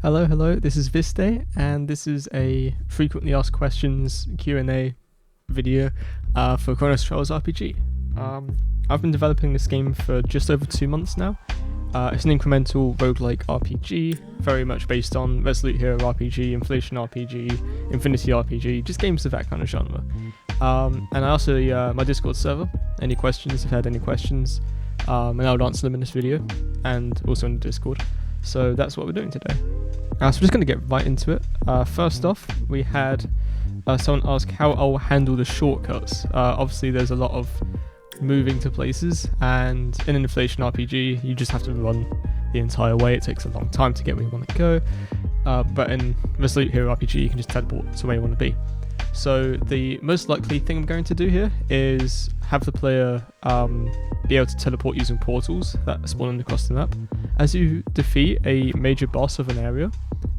Hello, this is Viste, and this is a frequently asked questions Q&A video for Chronos Trials RPG. I've been developing this game for just over 2 months now. It's an incremental roguelike RPG, very much based on Resolute Hero RPG, Inflation RPG, Infinity RPG, just games of that kind of genre. And I also, my Discord server, any questions, if you had any questions, and I would answer them in this video, and also in the Discord. So that's what we're doing today. So we're just going to get right into it. First off, we had someone ask how I'll handle the shortcuts. Obviously there's a lot of moving to places, and in an Inflation RPG you just have to run the entire way. It takes a long time to get where you want to go, but in Resolute Hero RPG you can just teleport to where you want to be. So the most likely thing I'm going to do here is have the player be able to teleport using portals that spawn across the map. As you defeat a major boss of an area,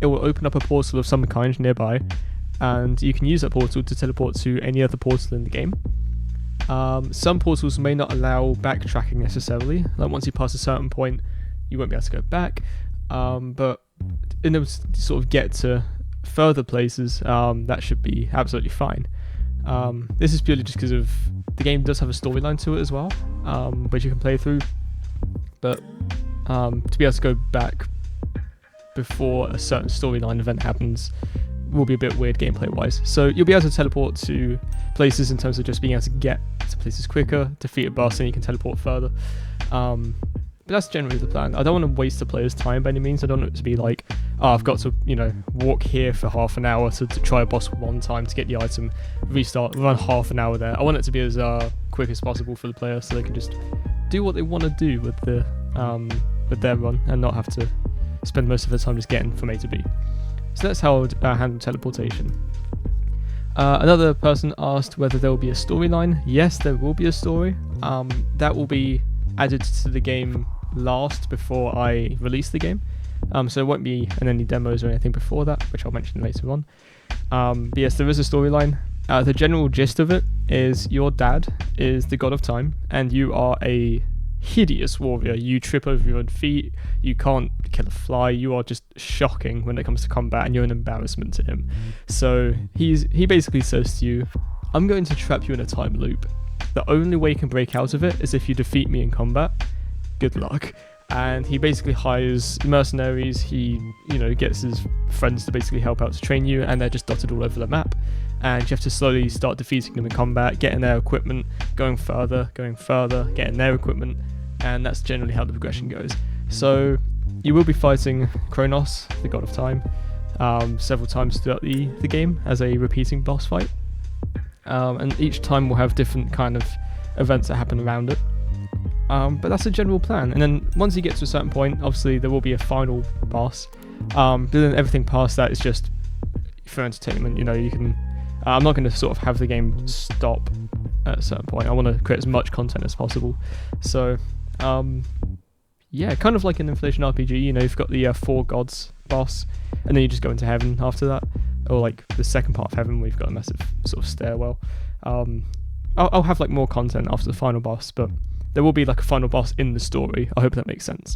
it will open up a portal of some kind nearby, and you can use that portal to teleport to any other portal in the game. Some portals may not allow backtracking necessarily, like once you pass a certain point you won't be able to go back, but in order to sort of get to further places, that should be absolutely fine. This is purely just because of the game does have a storyline to it as well, which you can play through, but to be able to go back before a certain storyline event happens will be a bit weird gameplay wise. So you'll be able to teleport to places in terms of just being able to get to places quicker, defeat a boss, and you can teleport further. But that's generally the plan. I don't want to waste the player's time by any means. I don't want it to be like, oh, I've got to, walk here for half an hour to try a boss one time to get the item, restart, run half an hour there. I want it to be as quick as possible for the player so they can just do what they want to do with their run and not have to spend most of their time just getting from A to B. So that's how I would handle teleportation. Another person asked whether there will be a storyline. Yes, there will be a story. That will be added to the game last before I release the game. So it won't be in any demos or anything before that, which I'll mention later on. But yes, there is a storyline. The general gist of it is your dad is the god of time, and you are a hideous warrior. You trip over your own feet, you can't kill a fly, you are just shocking when it comes to combat, and you're an embarrassment to him. So he basically says to you, I'm going to trap you in a time loop. The only way you can break out of it is if you defeat me in combat. Good luck. And he basically hires mercenaries, he gets his friends to basically help out to train you, and they're just dotted all over the map, and you have to slowly start defeating them in combat, getting their equipment, going further, getting their equipment, and that's generally how the progression goes. So you will be fighting Chronos, the god of time, several times throughout the game as a repeating boss fight, and each time will have different kind of events that happen around it. But that's a general plan, and then once you get to a certain point, obviously there will be a final boss, but then everything past that is just for entertainment. You can I'm not going to sort of have the game stop at a certain point. I want to create as much content as possible. So yeah, kind of like an Inflation RPG, you've got the four gods boss, and then you just go into heaven after that, or like the second part of heaven where you've got a massive sort of stairwell. I'll have like more content after the final boss, but there will be like a final boss in the story. I hope that makes sense.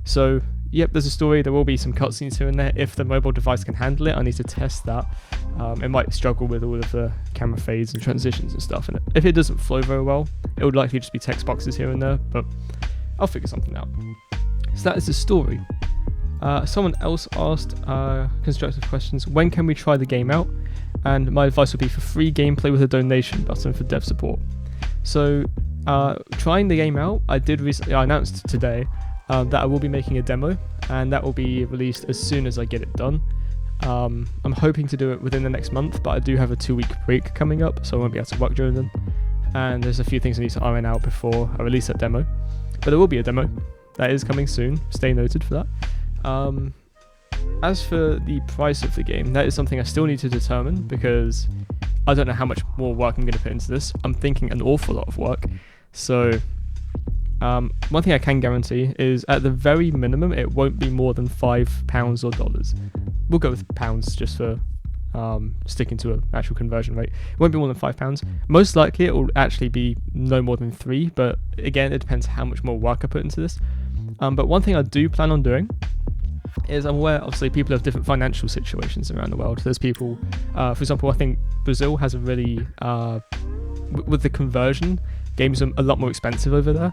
So, yep, there's a story. There will be some cutscenes here and there. If the mobile device can handle it, I need to test that. It might struggle with all of the camera fades and transitions and stuff. And if it doesn't flow very well, it would likely just be text boxes here and there, but I'll figure something out. So that is the story. Someone else asked constructive questions. When can we try the game out? And my advice would be for free gameplay with a donation button for dev support. So, trying the game out, I announced today that I will be making a demo, and that will be released as soon as I get it done. I'm hoping to do it within the next month, but I do have a 2-week break coming up, so I won't be able to work during them, and there's a few things I need to iron out before I release that demo. But there will be a demo that is coming soon. Stay noted for that. As for the price of the game, that is something I still need to determine, because I don't know how much more work I'm going to put into this. I'm thinking an awful lot of work. So one thing I can guarantee is at the very minimum it won't be more than £5 or dollars. We'll go with pounds just for sticking to an actual conversion rate. It won't be more than £5. Most likely it will actually be no more than 3, but again it depends how much more work I put into this. But one thing I do plan on doing is I'm aware, obviously, people have different financial situations around the world. There's people, for example, I think Brazil has a really, with the conversion, games are a lot more expensive over there.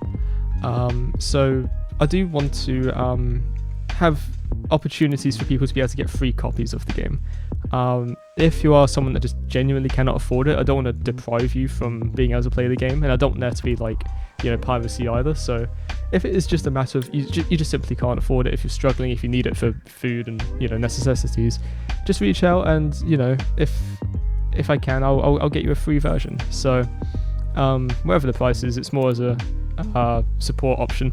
So I do want to have opportunities for people to be able to get free copies of the game. If you are someone that just genuinely cannot afford it, I don't want to deprive you from being able to play the game, and I don't want there to be like, piracy either. So if it is just a matter of you just simply can't afford it, if you're struggling, if you need it for food and necessities, just reach out, and if I can, I'll get you a free version. So whatever the price is, it's more as a support option.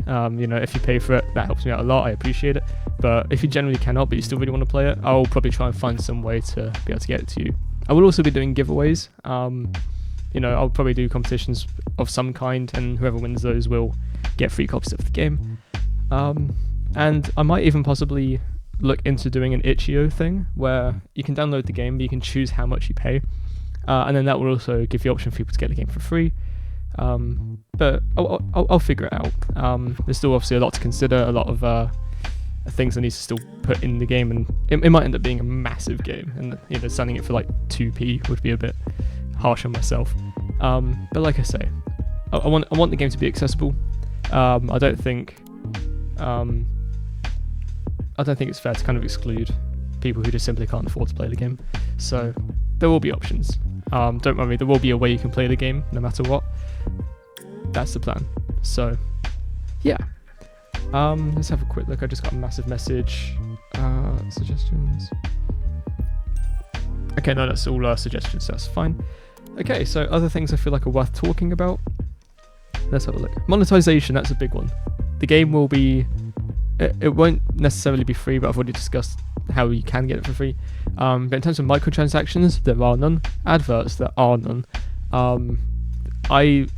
If you pay for it, that helps me out a lot. I appreciate it. But if you generally cannot, but you still really want to play it, I'll probably try and find some way to be able to get it to you. I will also be doing giveaways. I'll probably do competitions of some kind, and whoever wins those will get free copies of the game. And I might even possibly look into doing an itch.io thing where you can download the game, but you can choose how much you pay. And then that will also give the option for people to get the game for free. But I'll figure it out. There's still obviously a lot to consider, a lot of things I need to still put in the game, and it might end up being a massive game, and selling it for like 2p would be a bit harsh on myself. But like I say, I want the game to be accessible. I don't think it's fair to kind of exclude people who just simply can't afford to play the game. So there will be options. Don't worry, there will be a way you can play the game no matter what. That's the plan. So yeah, let's have a quick look. I just got a massive message. Suggestions. Okay, no, that's all suggestions, so that's fine. Okay, so other things I feel like are worth talking about. Let's have a look. Monetization, that's a big one. The game will be... It won't necessarily be free, but I've already discussed how you can get it for free. But in terms of microtransactions, there are none. Adverts, there are none.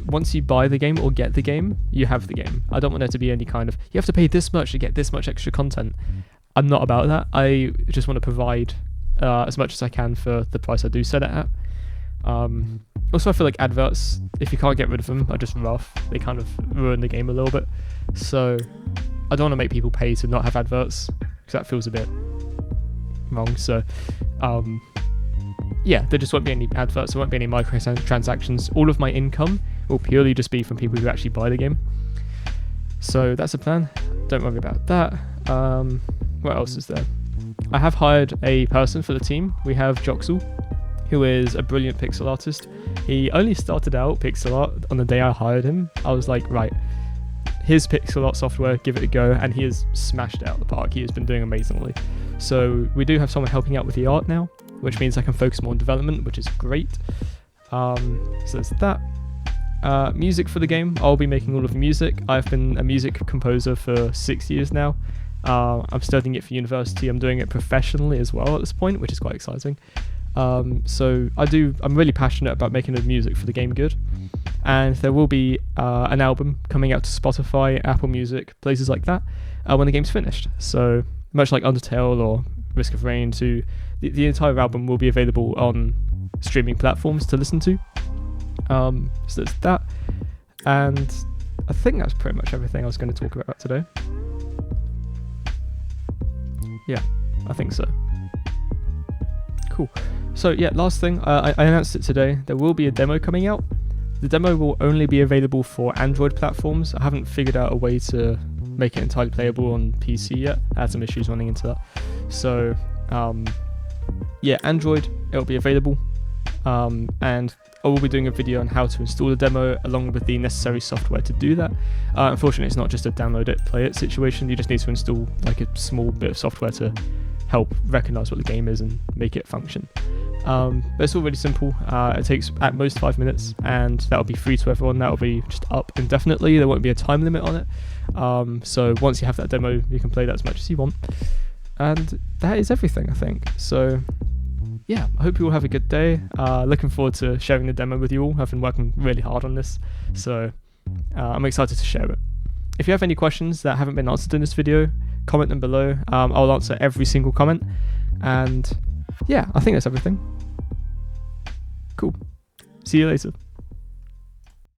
Once you buy the game or get the game, you have the game. I don't want there to be any kind of, you have to pay this much to get this much extra content. I'm not about that. I just want to provide as much as I can for the price I do set it at. Also, I feel like adverts, if you can't get rid of them, are just rough. They kind of ruin the game a little bit. So I don't want to make people pay to not have adverts, because that feels a bit wrong. So yeah, there just won't be any adverts, there won't be any microtransactions. All of my income will purely just be from people who actually buy the game. So that's the plan. Don't worry about that. What else is there? I have hired a person for the team. We have Joxel, who is a brilliant pixel artist. He only started out pixel art on the day I hired him. I was like, right, here's pixel art software, give it a go, and he has smashed it out of the park. He has been doing amazingly. So we do have someone helping out with the art now, which means I can focus more on development, which is great. So there's that. Music for the game, I'll be making all of the music. I've been a music composer for 6 years now. I'm studying it for university. I'm doing it professionally as well at this point, which is quite exciting. So I'm really passionate about making the music for the game good. And there will be an album coming out to Spotify, Apple Music, places like that, when the game's finished. So much like Undertale or Risk of Rain 2, the entire album will be available on streaming platforms to listen to. So there's that. And I think that's pretty much everything I was going to talk about today. Yeah, I think so. Cool. So yeah, last thing, I announced it today. There will be a demo coming out. The demo will only be available for Android platforms. I haven't figured out a way to make it entirely playable on PC yet. I had some issues running into that. So yeah, Android, it'll be available. And I will be doing a video on how to install the demo along with the necessary software to do that. Unfortunately, it's not just a download it, play it situation. You just need to install like a small bit of software to help recognize what the game is and make it function. But it's all really simple. It takes at most 5 minutes, and that'll be free to everyone. That'll be just up indefinitely. There won't be a time limit on it. So once you have that demo, you can play that as much as you want. And that is everything, I think. So yeah, I hope you all have a good day. Looking forward to sharing the demo with you all. I've been working really hard on this, so I'm excited to share it. If you have any questions that haven't been answered in this video, comment them below. I'll answer every single comment. And yeah, I think that's everything. Cool. See you later.